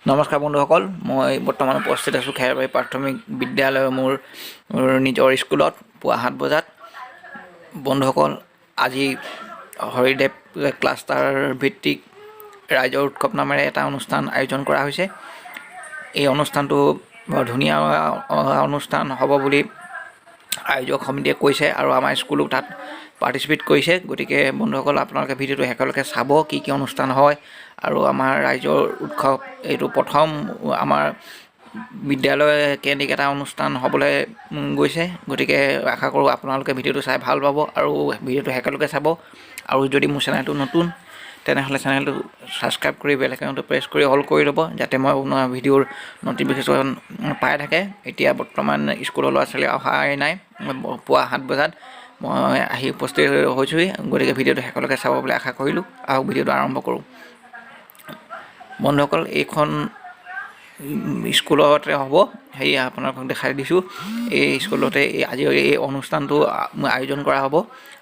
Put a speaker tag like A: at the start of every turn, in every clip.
A: নমস্কাৰ বন্ধুসকল, মই বৰ্তমান উপস্থিত আছোঁ খেৰবাৰী প্ৰাথমিক বিদ্যালয়ৰ মোৰ নিজৰ স্কুলত পুৱা 7 বজাত। বন্ধুসকল, আজি হৰিদেৱ ক্লাষ্টাৰ ভিত্তিক ৰাইজৰ উৎসৱ নামেৰে এটা অনুষ্ঠান আয়োজন কৰা হৈছে। এই অনুষ্ঠানটো বৰ ধুনীয়া অনুষ্ঠান হ'ব বুলি আয়োজক সমিতিয়ে কৈছে আৰু আমাৰ স্কুলো তাত পাৰ্টিচিপেট কৰিছে। গতিকে বন্ধুসকল, আপোনালোকে ভিডিঅ'টো শেষলৈকে চাব, কি কি অনুষ্ঠান হয় আৰু আমাৰ ৰাইজৰ উৎসৱ। এইটো প্ৰথম আমাৰ বিদ্যালয় কেন্দ্ৰিক এটা অনুষ্ঠান হ'বলৈ গৈছে। গতিকে আশা কৰোঁ আপোনালোকে ভিডিঅ'টো চাই ভাল পাব আৰু ভিডিঅ'টো শেষলৈকে চাব। আৰু যদি মোৰ চেনেলটো নতুন, তেনেহ'লে চেনেলটো ছাবস্ক্ৰাইব কৰি বেল আইকনটো প্ৰেছ কৰি অল কৰি ল'ব, যাতে মই বনোৱা ভিডিঅ'ৰ ন'টিফিকেশ্যন পাই থাকে। এতিয়া বৰ্তমান স্কুলৰ ল'ৰা ছোৱালী অহাই নাই, পুৱা 7 বজাত মই আহি উপস্থিত হৈছোঁহি। গতিকে ভিডিঅ'টো শেষলৈকে চাব বুলি আশা কৰিলোঁ। আহক ভিডিঅ'টো আৰম্ভ কৰোঁ। বন্ধুসকল, এইখন স্কুলতে হ'ব। সেয়া আপোনালোকক দেখাই দিছোঁ। এই স্কুলতে আজি এই অনুষ্ঠানটো আয়োজন কৰা হ'ব।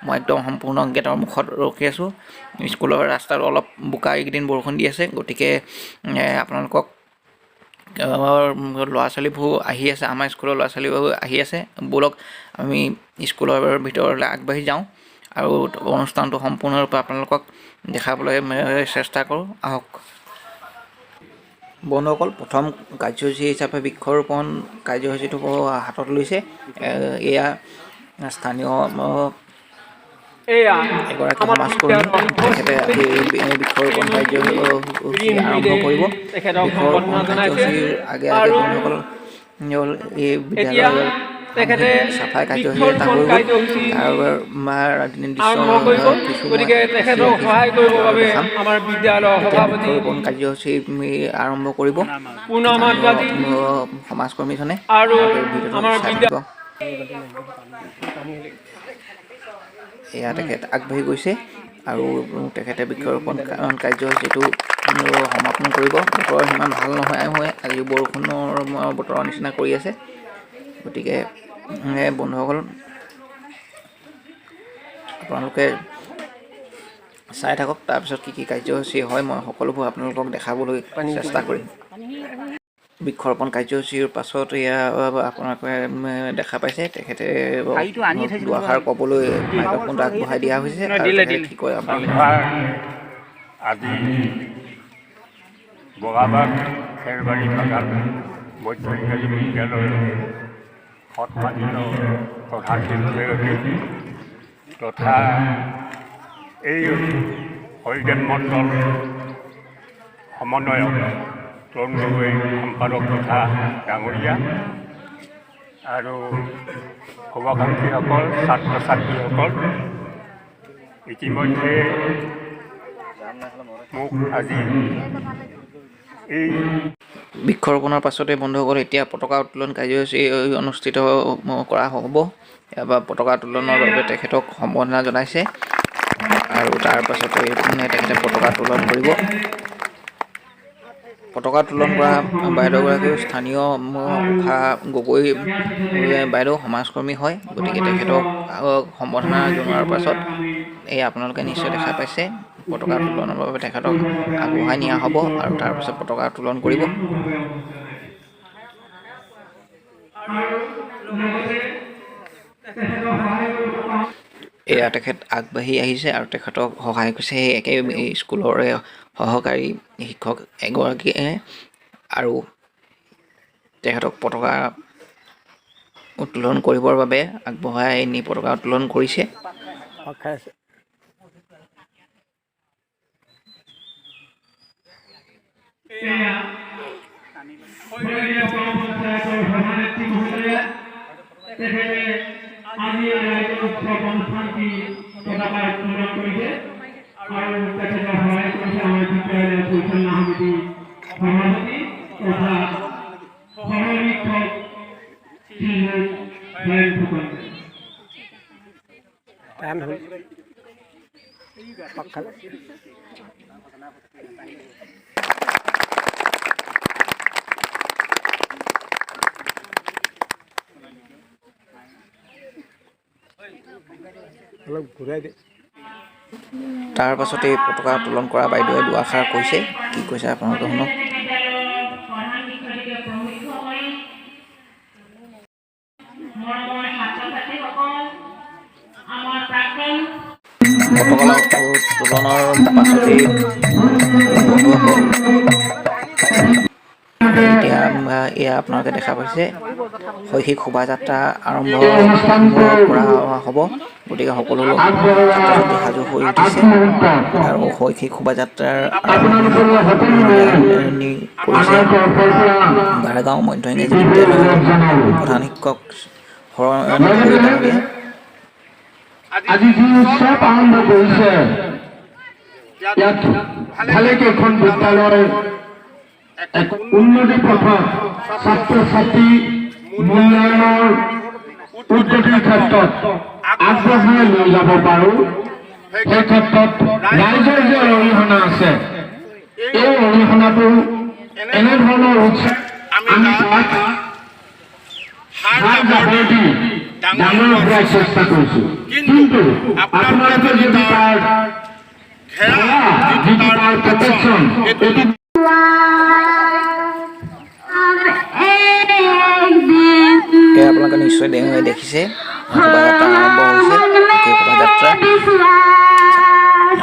A: মই একদম সম্পূৰ্ণ গেটৰ মুখত ৰখি আছোঁ। স্কুলৰ ৰাস্তাটো অলপ বোকা, এইকেইদিন বৰষুণ দি আছে। গতিকে আপোনালোকক ল'ৰা ছোৱালীবোৰ আহি আছে, আমাৰ স্কুলৰ ল'ৰা ছোৱালীবোৰ আহি আছে। ব'লক আমি স্কুলৰ ভিতৰলৈ আগবাঢ়ি যাওঁ আৰু অনুষ্ঠানটো সম্পূৰ্ণৰূপে আপোনালোকক দেখাবলৈ চেষ্টা কৰোঁ। আহক বন্ধুসকল, প্ৰথম কাৰ্যসূচী হিচাপে বৃক্ষৰোপণ কাৰ্যসূচীটো হাতত লৈছে। এয়া স্থানীয় এগৰাকী সমাজকৰ্মী, তেখেতে আজি বৃক্ষৰোপণ কাৰ্যসূচী আৰম্ভ কৰিব। বৃক্ষৰোপণ কাৰ্যসূচীৰ আগে আগে বন্ধুসকল এই বিদ্যালয়ৰ চাফাই কাৰ্যসূচী এটা হৈ গ'ল। বৃক্ষৰোপণ কাৰ্যসূচী আৰম্ভ কৰিব সমাজকৰ্মীজনে। এয়া তেখেত আগবাঢ়ি গৈছে আৰু তেখেতে বৃক্ষৰোপণ কাৰ্যসূচীটো সমাপন কৰিব। বতৰ সিমান ভাল নহয়, আজি বৰষুণৰ বতৰৰ নিচিনা কৰি আছে। গতিকে বন্ধুসকল, আপোনালোকে চাই থাকক। তাৰপিছত কি কি কাৰ্যসূচী হয় মই সকলোবোৰ আপোনালোকক দেখাবলৈ চেষ্টা কৰিম। বৃক্ষৰোপণ কাৰ্যসূচীৰ পাছত এয়া আপোনালোকে দেখা পাইছে, তেখেতে দুআষাৰ ক'বলৈ মাইক্ৰফোনটো আগবঢ়াই দিয়া হৈছে। কি কয়
B: আজি বগাবাগ খেৰবাৰী বাগান মধ্য ইংৰাজী বিদ্যালয়ৰ সন্মানিত প্ৰধান শিক্ষয়িত্ৰী তথা এই হৰিদেৱ মণ্ডল সমন্বয়ক তৰুণ গগৈ সম্পাদক তথা ডাঙৰীয়া আৰু শুভাকাংক্ষীসকল, ছাত্ৰ ছাত্ৰীসকল, ইতিমধ্যে মোক আজি এই
A: বৃক্ষৰোপণৰ পাছতে বন্ধুসকল এতিয়া পতাকা উত্তোলন কাৰ্যসূচী অনুষ্ঠিত কৰা হ'ব। বা পতাকা উত্তোলনৰ বাবে তেখেতক সম্বৰ্ধনা জনাইছে আৰু তাৰ পাছতে তেখেতে পতাকা উত্তোলন কৰিব। পতাকা উত্তোলন কৰা বাইদেউগৰাকীও স্থানীয় উষা গগৈ বাইদেউ সমাজকৰ্মী হয়। গতিকে তেখেতক সম্বৰ্ধনা জনোৱাৰ পাছত এই আপোনালোকে নিশ্চয় দেখা পাইছে, পতাকা উত্তোলনৰ বাবে তেখেতক আগবঢ়াই নিয়া হ'ব আৰু তাৰপিছত পতাকা উত্তোলন কৰিব। এয়া তেখেত আগবাঢ়ি আহিছে আৰু তেখেতক সহায় কৰিছে সেই একে স্কুলৰে সহকাৰী শিক্ষক এগৰাকীয়ে আৰু তেখেতক পতাকা উত্তোলন কৰিবৰ বাবে আগবঢ়াই নি পতাকা উত্তোলন কৰিছে।
C: আজি ৰাইজৰ উৎসৱ অনুষ্ঠানটি পতাকা উত্তোলন কৰিছে আৰু তেখেতে সহায় কৰিছে আমাৰ বিদ্যালয়ৰ পৰিচালনা সমিতি সভাপতি তথা সহশিক্ষক
A: তাৰ পাছতে পতাকা উত্তোলন কৰা বাইদেৱে দুআষাৰ কৈছে। কি কৈছে আপোনালোকে শুনক।
C: প্ৰধান শিক্ষয়িত্ৰীকে প্ৰমুখ্য কৰি মৰমৰ ছাত্ৰ-ছাত্ৰীসকল আমাৰ প্ৰাক্তন
A: পতাকা উত্তোলনৰ পাছতেই বন্ধুসকল এতিয়া এয়া আপোনালোকে দেখা পাইছে শৈক্ষিক শোভাযাত্ৰা আৰম্ভ কৰা হ'ব। গতিকে সকলো ছাত্ৰ ছাত্ৰী সাজু হৈ উঠিছে আৰু শৈক্ষিক শোভাযাত্ৰাৰ আৰম্ভণি কৰিছে গাৰেগাঁও মধ্য ইংৰাজী বিদ্যালয়ৰ প্ৰধান শিক্ষক শৰণ ডাঙৰীয়া।
D: আজি যি উৎসৱ আৰম্ভ কৰিছে ইয়াত ভালেকেইখন বিদ্যালয় এক উন্নতি পথত ছাত্ৰ ছাত্ৰী মূল্যায়নৰ উন্নতিৰ ক্ষেত্ৰত আগবঢ়াই লৈ যাব পাৰোঁ। সেই ক্ষেত্ৰত ৰাইজৰ যে অৰিহণা আছে এই অৰিহণাটো এনেধৰণৰ উৎসৱ আমি তাত সাৰ জাবৰ দি ডাঙৰ হোৱাৰ চেষ্টা কৰিছোঁ, কিন্তু আপোনালোকে যদি তাৰ যিটো তাৰ প্ৰটেকশ্যন
A: এয়া আপোনালোকে নিশ্চয় দেখিছে শোভাযাত্ৰা আৰম্ভ হৈছে শৈক্ষিক শোভাযাত্ৰা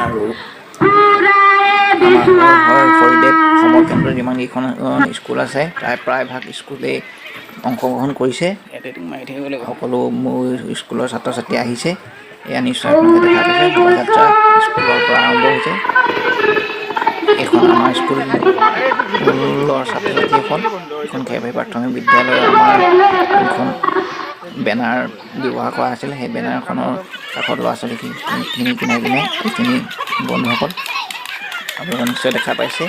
A: আৰু আমাৰ হৰিদেৱ সমল কেন্দ্ৰৰ যিমানকেইখন স্কুল আছে প্ৰায়ভাগ স্কুলেই অংশগ্ৰহণ কৰিছে। সকলো স্কুলৰ ছাত্ৰ ছাত্ৰী আহিছে। এয়া নিশ্চয় আপোনালোকে দেখা পাইছে শোভাযাত্ৰা স্কুলৰ পৰা আৰম্ভ হৈছে। এইখন আমাৰ স্কুলৰ ছাত্ৰ ছাত্ৰীসকল এইখন খেৰবাৰী প্ৰাথমিক বিদ্যালয়ৰ আমাৰ যোনখন বেনাৰ ব্যৱহাৰ কৰা আছিল সেই বেনাৰখনৰ কাষত ল'ৰা ছোৱালীখিনি কিনাই কিনে এইখিনি বন্ধুসকল আপোনালোকে নিশ্চয় দেখা পাইছে।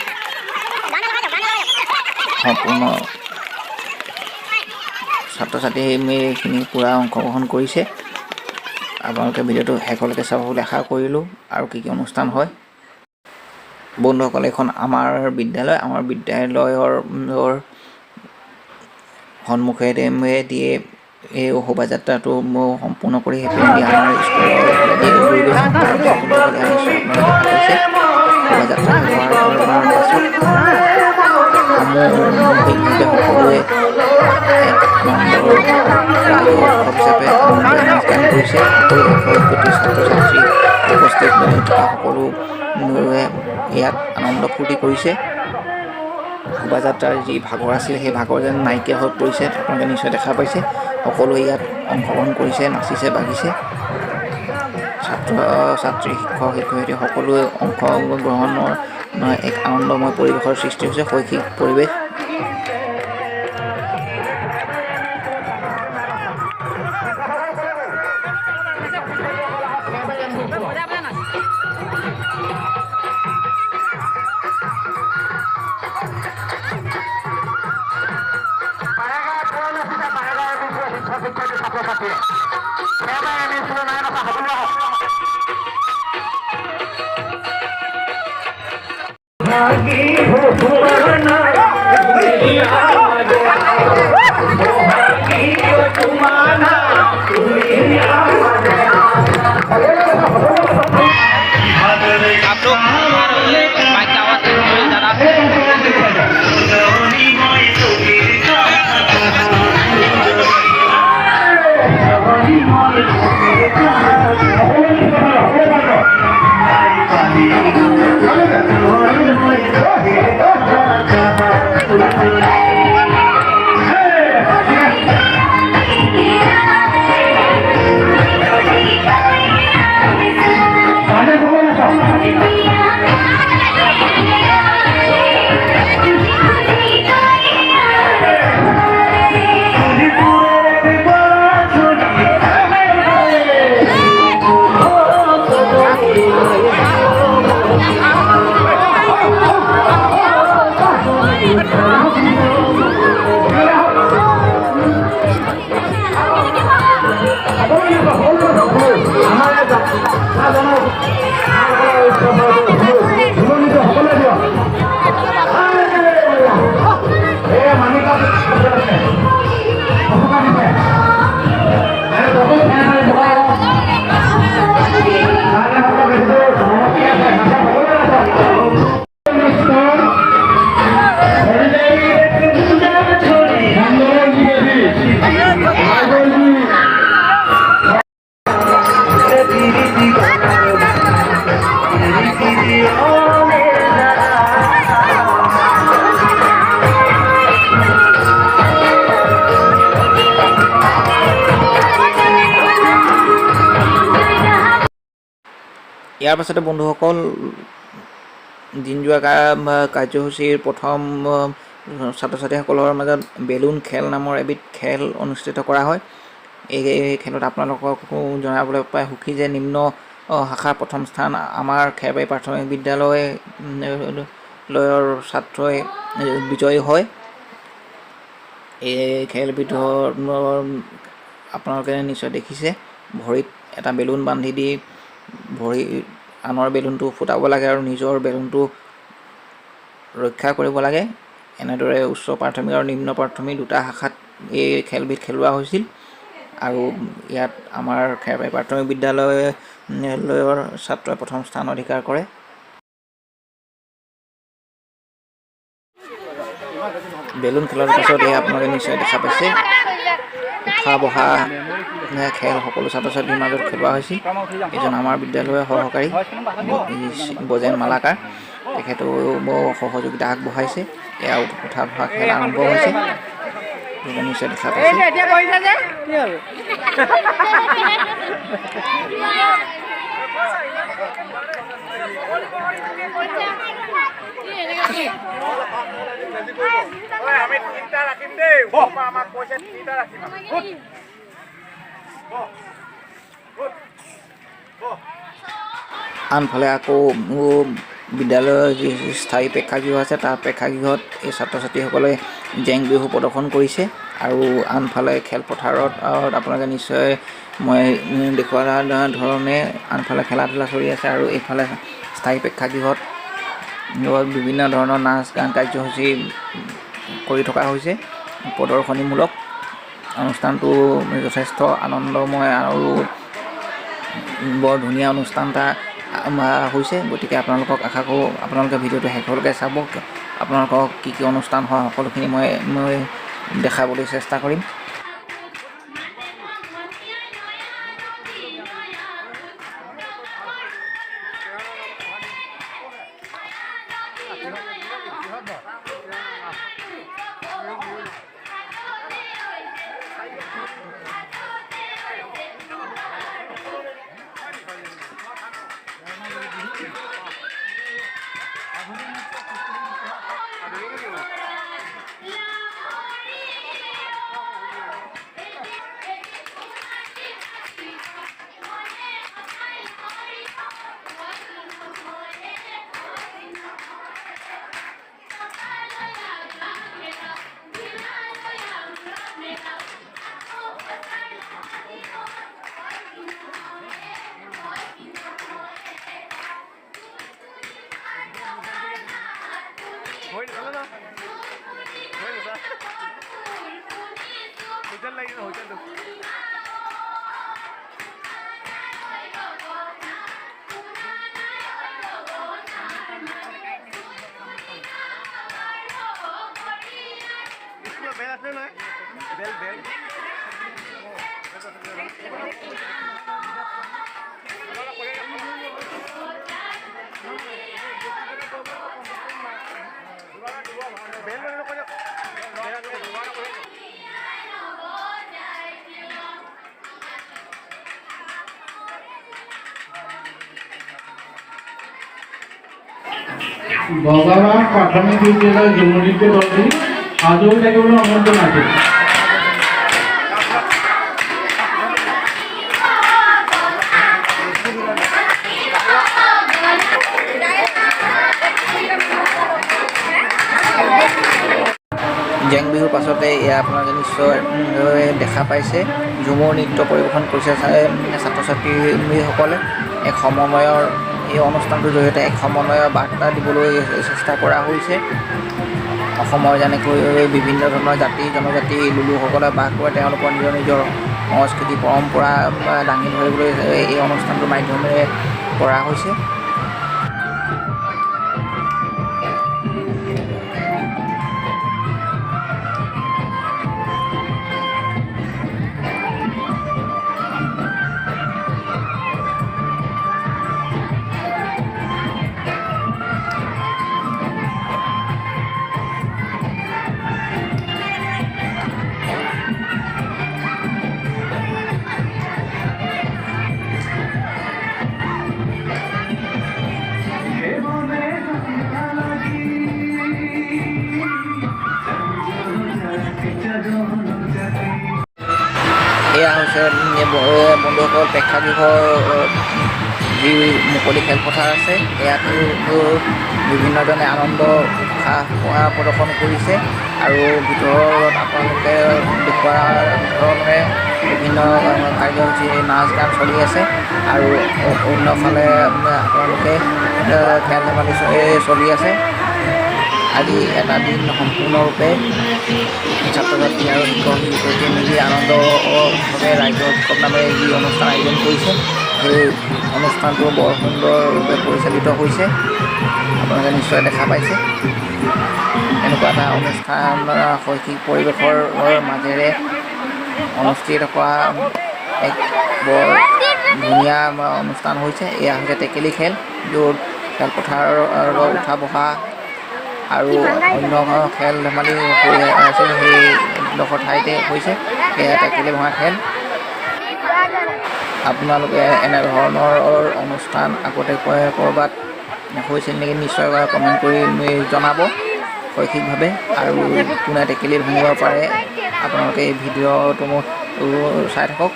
A: সম্পূৰ্ণ ছাত্ৰ ছাত্ৰীখিনি পূৰা অংশগ্ৰহণ কৰিছে। আপোনালোকে ভিডিঅ'টো শেষলৈকে চাব বুলি আশা কৰিলোঁ। আৰু কি অনুষ্ঠান হয় বন্ধুসকল, এইখন আমাৰ বিদ্যালয়ৰ সন্মুখেৰে দিয়ে এই শোভাযাত্ৰাটো সম্পূৰ্ণ কৰি সেইপিনে আমাৰ স্কুলৰ লৈ গৈছে। শোভাযাত্ৰা হোৱাৰ পাছত সামূহিকভাৱে সকলোৱে এক আনন্দৰ হিচাপে অনুষ্ঠান কৰিছে। সকলো কোটি ছাত্ৰ ছাত্ৰী উপস্থিত থকা সকলোৱে ইয়াত আনন্দ ফূৰ্তি কৰিছে। শোভাযাত্ৰাৰ যি ভাগৰ আছিল সেই ভাগৰ যেন নাইকিয়া হৈ পৰিছে। আপোনালোকে নিশ্চয় দেখা পাইছে সকলোৱে ইয়াত অংশগ্ৰহণ কৰিছে, নাচিছে বাগিছে। ছাত্ৰ ছাত্ৰী শিক্ষক শিক্ষয়িত্ৰী সকলোৱে অংশগ্ৰহণৰ এক আনন্দময় পৰিৱেশৰ সৃষ্টি হৈছে, শৈক্ষিক পৰিৱেশ। ইয়াৰ পাছতে বন্ধুসকল দিন যোৱা কাৰ্যসূচীৰ প্ৰথম ছাত্ৰ ছাত্ৰীসকলৰ মাজত বেলুন খেল নামৰ এবিধ খেল অনুষ্ঠিত কৰা হয়। এই খেলত আপোনালোককো জনাবলৈ পাই সুখী যে নিম্ন শাখাৰ প্ৰথম স্থান আমাৰ খেৰবাৰী প্ৰাথমিক বিদ্যালয়ৰ ছাত্ৰই বিজয়ী হয়। এই খেলবিধৰ আপোনালোকে নিশ্চয় দেখিছে, ভৰিত এটা বেলুন বান্ধি দি ভৰি আনৰ বেলুনটো ফুটাব লাগে আৰু নিজৰ বেলুনটো ৰক্ষা কৰিব লাগে। এনেদৰে উচ্চ প্ৰাথমিক আৰু নিম্ন প্ৰাথমিক দুটা শাখাত এই খেলবিধ খেলোৱা হৈছিল আৰু ইয়াত আমাৰ খেৰবাৰী প্ৰাথমিক বিদ্যালয়ৰ ছাত্ৰই প্ৰথম স্থান অধিকাৰ কৰে। বেলুন খেলৰ পাছত আপোনালোকে নিশ্চয় দেখা পাইছে উঠা বহা খেল সকলো ছাত্ৰ ছাত্ৰীৰ মাজত খেলোৱা হৈছিল। এজন আমাৰ বিদ্যালয়ৰ সহকাৰী বজেন মালাকাৰ, তেখেতেও সহযোগিতা আগবঢ়াইছে। এয়া উঠা বহা খেল আৰম্ভ হৈছে, নিশ্চয় দেখা পাইছে। আনফালে আকৌ বিদ্যালয়ৰ যি স্থায়ী প্ৰেক্ষাগৃহ আছে তাৰ প্ৰেক্ষাগৃহত এই ছাত্ৰ ছাত্ৰীসকলে জেং বিহু প্ৰদৰ্শন কৰিছে আৰু আনফালে খেলপথাৰত আপোনালোকে নিশ্চয় মই দেখুওৱা ধৰণে আনফালে খেলা ধূলা চলি আছে আৰু এইফালে স্থায়ী প্ৰেক্ষাগৃহত বিভিন্ন ধৰণৰ নাচ গান কাৰ্যসূচী কৰি থকা হৈছে। প্ৰদৰ্শনীমূলক অনুষ্ঠানটো যথেষ্ট আনন্দময় আৰু বৰ ধুনীয়া অনুষ্ঠান এটা হৈছে। গতিকে আপোনালোকক আশা কৰোঁ আপোনালোকে ভিডিঅ'টো শেষলৈকে চাব। আপোনালোকক কি কি অনুষ্ঠান হয় সকলোখিনি মই দেখাবলৈ চেষ্টা কৰিম।
D: ভগৱান প্ৰাথমিক বিদ্যালয় যুৱনৃত্য দলটি আজৰি থাকিবলৈ আমন্ত্ৰণ আছে।
A: জেং বিহুৰ পাছতে এয়া আপোনালোকে নিশ্চয় দেখা পাইছে ঝুমুৰ নৃত্য পৰিৱেশন কৰিছে ছাত্ৰ ছাত্ৰীসকলে। এক সমন্বয়ৰ এই অনুষ্ঠানটোৰ জৰিয়তে এক সমন্বয়ৰ বাৰ্তা দিবলৈ চেষ্টা কৰা হৈছে। অসমৰ যেনেকৈ বিভিন্ন ধৰণৰ জাতি জনজাতি লোকসকলে বাস কৰে, তেওঁলোকৰ নিজৰ নিজৰ সংস্কৃতি পৰম্পৰা দাঙি ধৰিবলৈ এই অনুষ্ঠানটোৰ মাধ্যমেৰে কৰা হৈছে। হৈছে বন্ধুসকল প্ৰেক্ষাগৃহৰ যি মুকলি খেলপথাৰ আছে ইয়াতো বিভিন্নজনে আনন্দ উৎসাহ প্ৰদৰ্শন কৰিছে আৰু ভিতৰত আপোনালোকে দেখুওৱা ধৰণে বিভিন্ন কাৰ্যসূচী নাচ গান চলি আছে আৰু অন্যফালে আপোনালোকে খেল ধেমালি চলি আছে। আজি এটা দিন সম্পূৰ্ণৰূপে ছাত্ৰ ছাত্ৰী আৰু শিক্ষক শিক্ষয়িত্ৰী মিলি আনন্দভাৱে ৰাজ্য উৎসৱ নামেৰে যি অনুষ্ঠান আয়োজন কৰিছে সেই অনুষ্ঠানটো বৰ সুন্দৰৰূপে পৰিচালিত হৈছে। আপোনালোকে নিশ্চয় দেখা পাইছে এনেকুৱা এটা অনুষ্ঠান শৈক্ষিক পৰিৱেশৰ মাজেৰে অনুষ্ঠিত হোৱা এক বৰ ধুনীয়া অনুষ্ঠান হৈছে। এয়া হৈছে টেকেলি খেল, য'ত খেলপথাৰৰ উঠা বহা আৰু অন্য খেল ধেমালি আছিল সেইডোখৰ ঠাইতে হৈছে। এয়া টেকেলি ভঙা খেল। আপোনালোকে এনেধৰণৰ অনুষ্ঠান আগতে ক'ৰবাত হৈছিল নেকি নিশ্চয় কমেণ্ট কৰি জনাব শৈক্ষিকভাৱে। আৰু কোনে টেকেলি ভাঙিব পাৰে আপোনালোকে এই ভিডিঅ'টো চাই থাকক।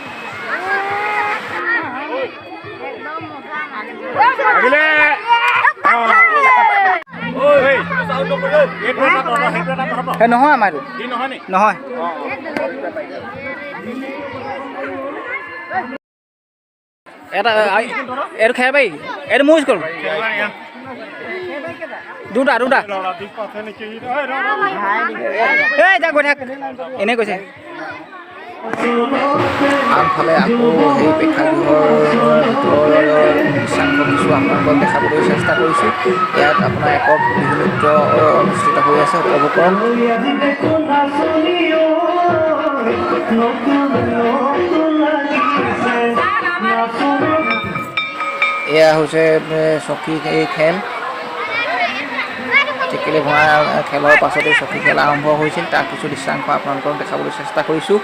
A: নহয় আমাৰ নহয় এটা এইটো খেৰ পাৰি এইটো মোৰ স্কুল দুটা এই যা গৈ থাক এনেই কৈছে। আনফালে আকৌ সেই প্ৰেক্ষাগৃহৰ ভিতৰৰ দৃশ্যাংশ কিছু আপোনালোকক দেখাবলৈ চেষ্টা কৰিছোঁ। ইয়াত আপোনাৰ একক বিহু নৃত্য অনুষ্ঠিত হৈ আছে, উপভোগ কৰক। এয়া হৈছে চকী খেল। টেকেলি ভঙা খেলৰ পাছতেই চকী খেল আৰম্ভ হৈছিল। তাৰ কিছু দৃশ্যাংশ আপোনালোকক দেখাবলৈ চেষ্টা কৰিছোঁ।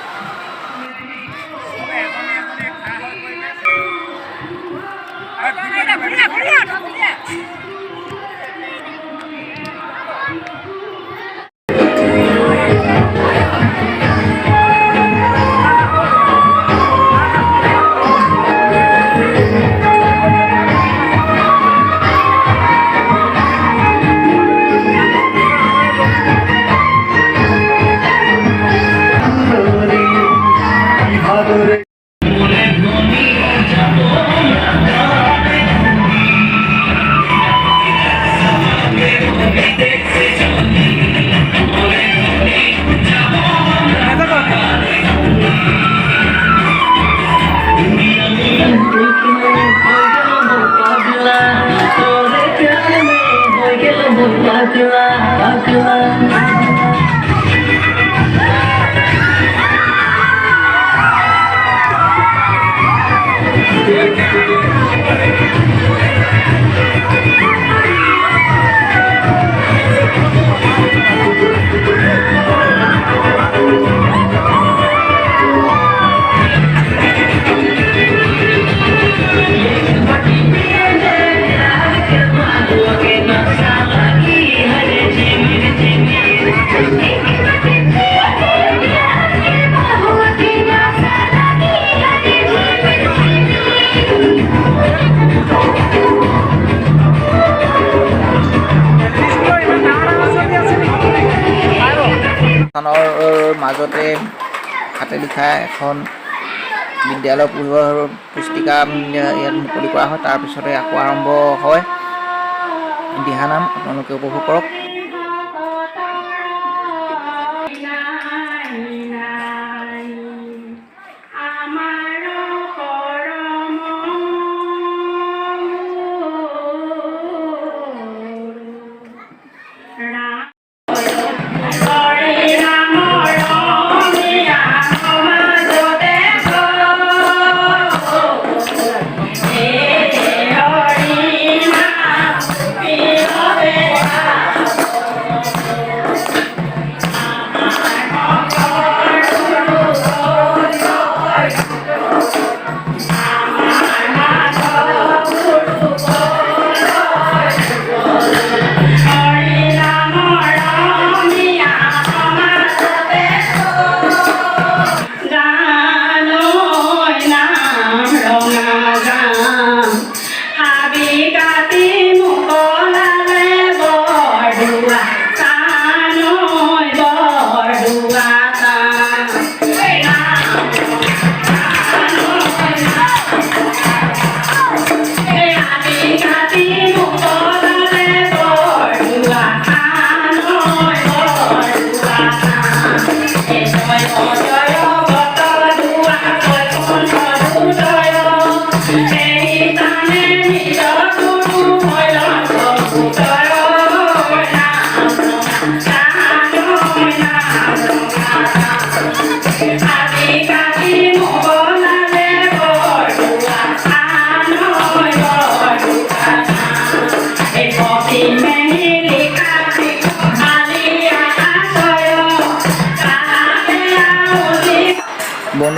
A: মাজতে হাতে লিখা এখন বিদ্যালয় পঢ়ুৱাৰ পুস্তিকা ইয়াত মুকলি কৰা হয়। তাৰপিছতে আকৌ আৰম্ভ হয় দিহানাম। আপোনালোকে উপভোগ কৰক।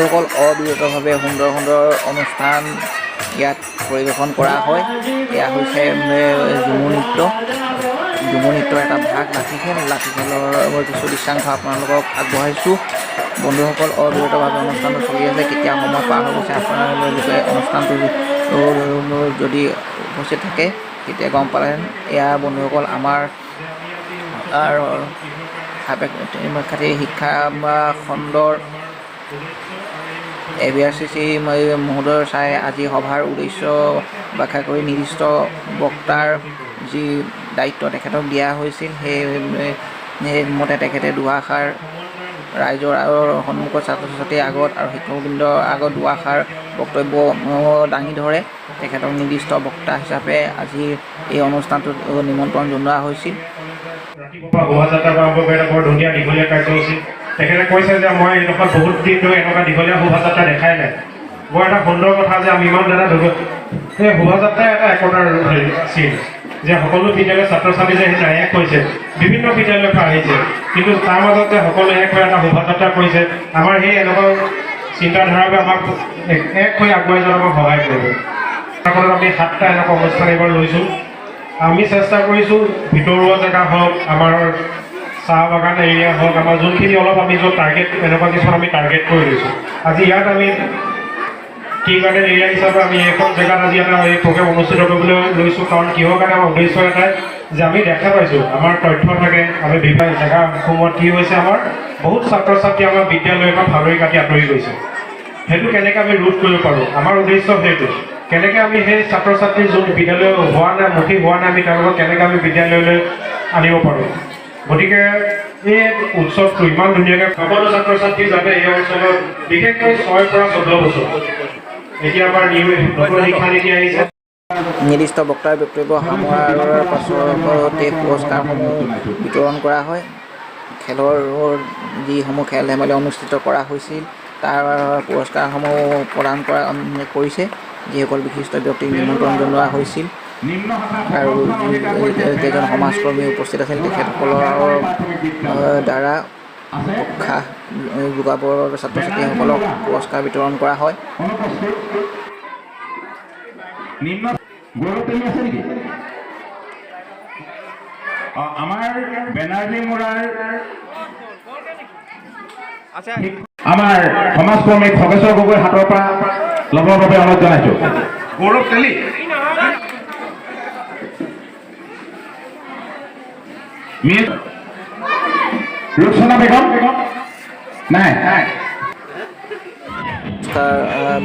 A: বন্ধুসকল অবিৰতভাৱে সুন্দৰ সুন্দৰ অনুষ্ঠান ইয়াত পৰিৱেশন কৰা হয়। এয়া হৈছে ঝুমুৰ নৃত্য। ঝুমুৰ নৃত্যৰ এটা ভাগ লাঠি খেলৰ কিছু দৃশ্যাংশ আপোনালোকক আগবঢ়াইছোঁ। বন্ধুসকল অবিৰতভাৱে অনুষ্ঠানটো চলি আছে। কেতিয়া সময় পাৰ হৈ গৈছে আপোনালোকে অনুষ্ঠানটো যদি উপস্থিত থাকে তেতিয়া গম পালেহেঁতেন। এয়া বন্ধুসকল আমাৰ সাপেক্ষাতি শিক্ষা খণ্ডৰ ABRCC মহোদয় চাই আজি সভাৰ উদ্দেশ্য ব্যাখ্যা কৰি নিৰ্দিষ্ট বক্তাৰ যি দায়িত্ব তেখেতক দিয়া হৈছিল সেই মতে তেখেতে দুআষাৰ ৰাইজৰ সন্মুখত ছাত্ৰ ছাত্ৰীৰ আগত আৰু শিক্ষকবৃন্দৰ আগত দুআষাৰ বক্তব্য দাঙি ধৰে। তেখেতক নিৰ্দিষ্ট বক্তা হিচাপে আজি এই অনুষ্ঠানটোত নিমন্ত্ৰণ জনোৱা হৈছিল।
E: ৰাতিপুৱা শোভাযাত্ৰা আৰম্ভ কৰি বৰ ধুনীয়া দীঘলীয়া কাৰ্যসূচী। তেখেতে কৈছে যে মই এইডোখৰত বহুত দিন ধৰি এনেকুৱা দীঘলীয়া শোভাযাত্ৰা দেখাই নাই। বৰ এটা সুন্দৰ কথা যে আমি ইমান এটা সেই শোভাযাত্ৰাই এটা একতাৰ চিন যে সকলো বিদ্যালয়ৰ ছাত্ৰ ছাত্ৰী যে সেইদিনা এক হৈছে, বিভিন্ন বিদ্যালয়ৰ পৰা আহিছে, কিন্তু তাৰ মাজত যে সকলো এক হৈ এটা শোভাযাত্ৰা কৰিছে, আমাৰ সেই এনেকুৱা চিন্তাধাৰাবোৰে আমাক এক হৈ আগুৱাই যোৱাত আমাক সহায় কৰিব। আমি 7টা এনেকুৱা অনুষ্ঠান এইবাৰ লৈছোঁ। আমি চেষ্টা কৰিছোঁ ভিতৰুৱা জেগা হওক, আমাৰ চাহ বাগান এৰিয়া হওক, আমাৰ যোনখিনি অলপ আমি য'ত টাৰ্গেট এনেকুৱা কিছুমান আমি টাৰ্গেট কৰি লৈছোঁ। আজি ইয়াত আমি টি গাৰ্ডেন এৰিয়া হিচাপে আমি এখন জেগাত আজি এটা এই প্ৰগ্ৰেম অনুষ্ঠিত কৰিবলৈ লৈছোঁ। কাৰণ কিহৰ কাৰণে আমাৰ উদ্দেশ্য এটাই যে আমি দেখা পাইছোঁ আমাৰ তথ্য থাকে, আমি বিভিন্ন জেগাসমূহত কি হৈছে, আমাৰ বহুত ছাত্ৰ ছাত্ৰী আমাৰ বিদ্যালয়ৰ পৰা ফালৰি কাটি আঁতৰি গৈছে। সেইটো কেনেকৈ আমি ৰোধ কৰিব পাৰোঁ, আমাৰ উদ্দেশ্য সেইটো। কেনেকৈ আমি সেই ছাত্ৰ ছাত্ৰীৰ যোন বিদ্যালয় হোৱা নাই, মুখী হোৱা নাই, আমি তেওঁলোকক কেনেকৈ আমি বিদ্যালয়লৈ আনিব পাৰোঁ। গতিকে এই উৎসৱটো ইমান ধুনীয়াকৈ সকলো ছাত্ৰ ছাত্ৰী যাতে এই অঞ্চলত বিশেষকৈ 6 পৰা 14 বছৰ এতিয়া আমাৰ নতুন শিক্ষানীতি আহিছে।
A: নিৰ্দিষ্ট বক্তাৰ বক্তব্য সামৰাৰ পাছতে পুৰস্কাৰসমূহ বিতৰণ কৰা হয়। খেলৰ যিসমূহ খেল ধেমালি অনুষ্ঠিত কৰা হৈছিল তাৰ পুৰস্কাৰসমূহ প্ৰদান কৰিছে যিসকল বিশিষ্ট ব্যক্তিক নিমন্ত্ৰণ জনোৱা হৈছিল। আৰু কেইজন সমাজকৰ্মী উপস্থিত আছিল তেখেতসকলৰ দ্বাৰা উৎসাহ যোগাবৰ বাবে ছাত্ৰ ছাত্ৰীসকলক পুৰস্কাৰ বিতৰণ কৰা হয়।
F: আমাৰ বেনাৰ্জী মুৰাৰ আমাৰ সমাজকৰ্মী খগেশ্বৰ গগৈ হাতৰ পৰা ল'বৰ বাবে অনুৰোধ জনাইছোঁ। গৌৰৱ তেলী মিছ ৰুকসানা বেগম নাই।
A: পুৰস্কাৰ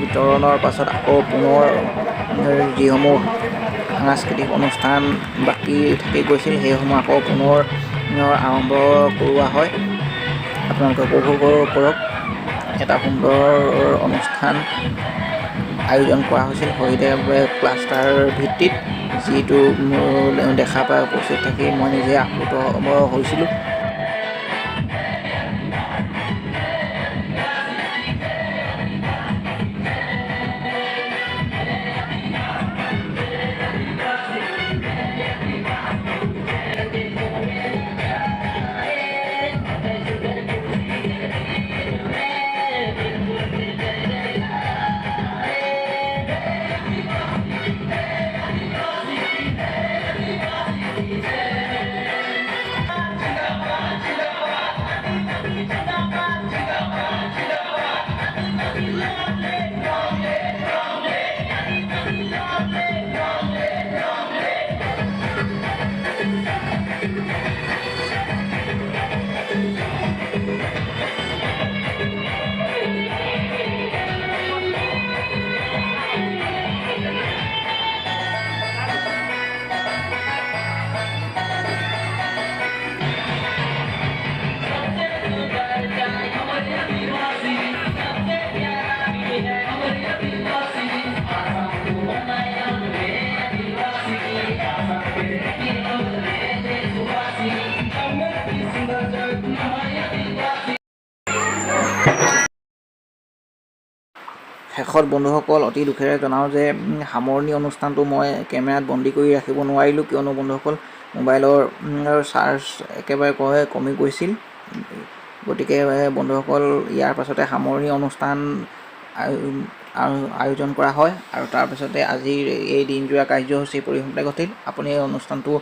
A: বিতৰণৰ পাছত আকৌ পুনৰ যিসমূহ সাংস্কৃতিক অনুষ্ঠান বাকী থাকি গৈছিল সেইসমূহ আকৌ পুনৰ আৰম্ভ কৰোৱা হয়। আপোনালোকে উপভোগ কৰক। এটা সুন্দৰ অনুষ্ঠান আয়োজন কৰা হৈছিল হৰিদেৱ ক্লাষ্টাৰ ভিত্তিত, যিটো দেখা পাই উপস্থিত থাকি মই নিজে আপ্লুত হৈছিলোঁ। শেষত বন্ধুসকল অতি দুখেৰে জনাওঁ যে সামৰণি অনুষ্ঠানটো মই কেমেৰাত বন্দী কৰি ৰাখিব নোৱাৰিলোঁ, কিয়নো বন্ধুসকল মোবাইলৰ চাৰ্জ একেবাৰে কমি গৈছিল। গতিকে বন্ধুসকল ইয়াৰ পাছতে সামৰণি অনুষ্ঠান আয়োজন কৰা হয় আৰু তাৰপিছতে আজিৰ এই দিনজোৰা কাৰ্যসূচী পৰিসমাপ্তি ঘটিল। আপুনি এই অনুষ্ঠানটো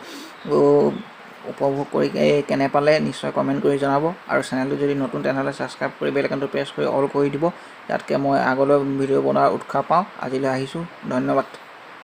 A: উপভোগ কৰি কেনে পালে নিশ্চয় কমেণ্ট কৰি জনাব আৰু চেনেলটো যদি নতুন তেনেহ'লে ছাবস্ক্ৰাইব কৰি বেল আইকনটো প্ৰেছ কৰি অল কৰি দিব, যাতকৈ মই আগলৈ ভিডিঅ' বনোৱাৰ উৎসাহ পাওঁ। আজিলৈ আহিছোঁ, ধন্যবাদ।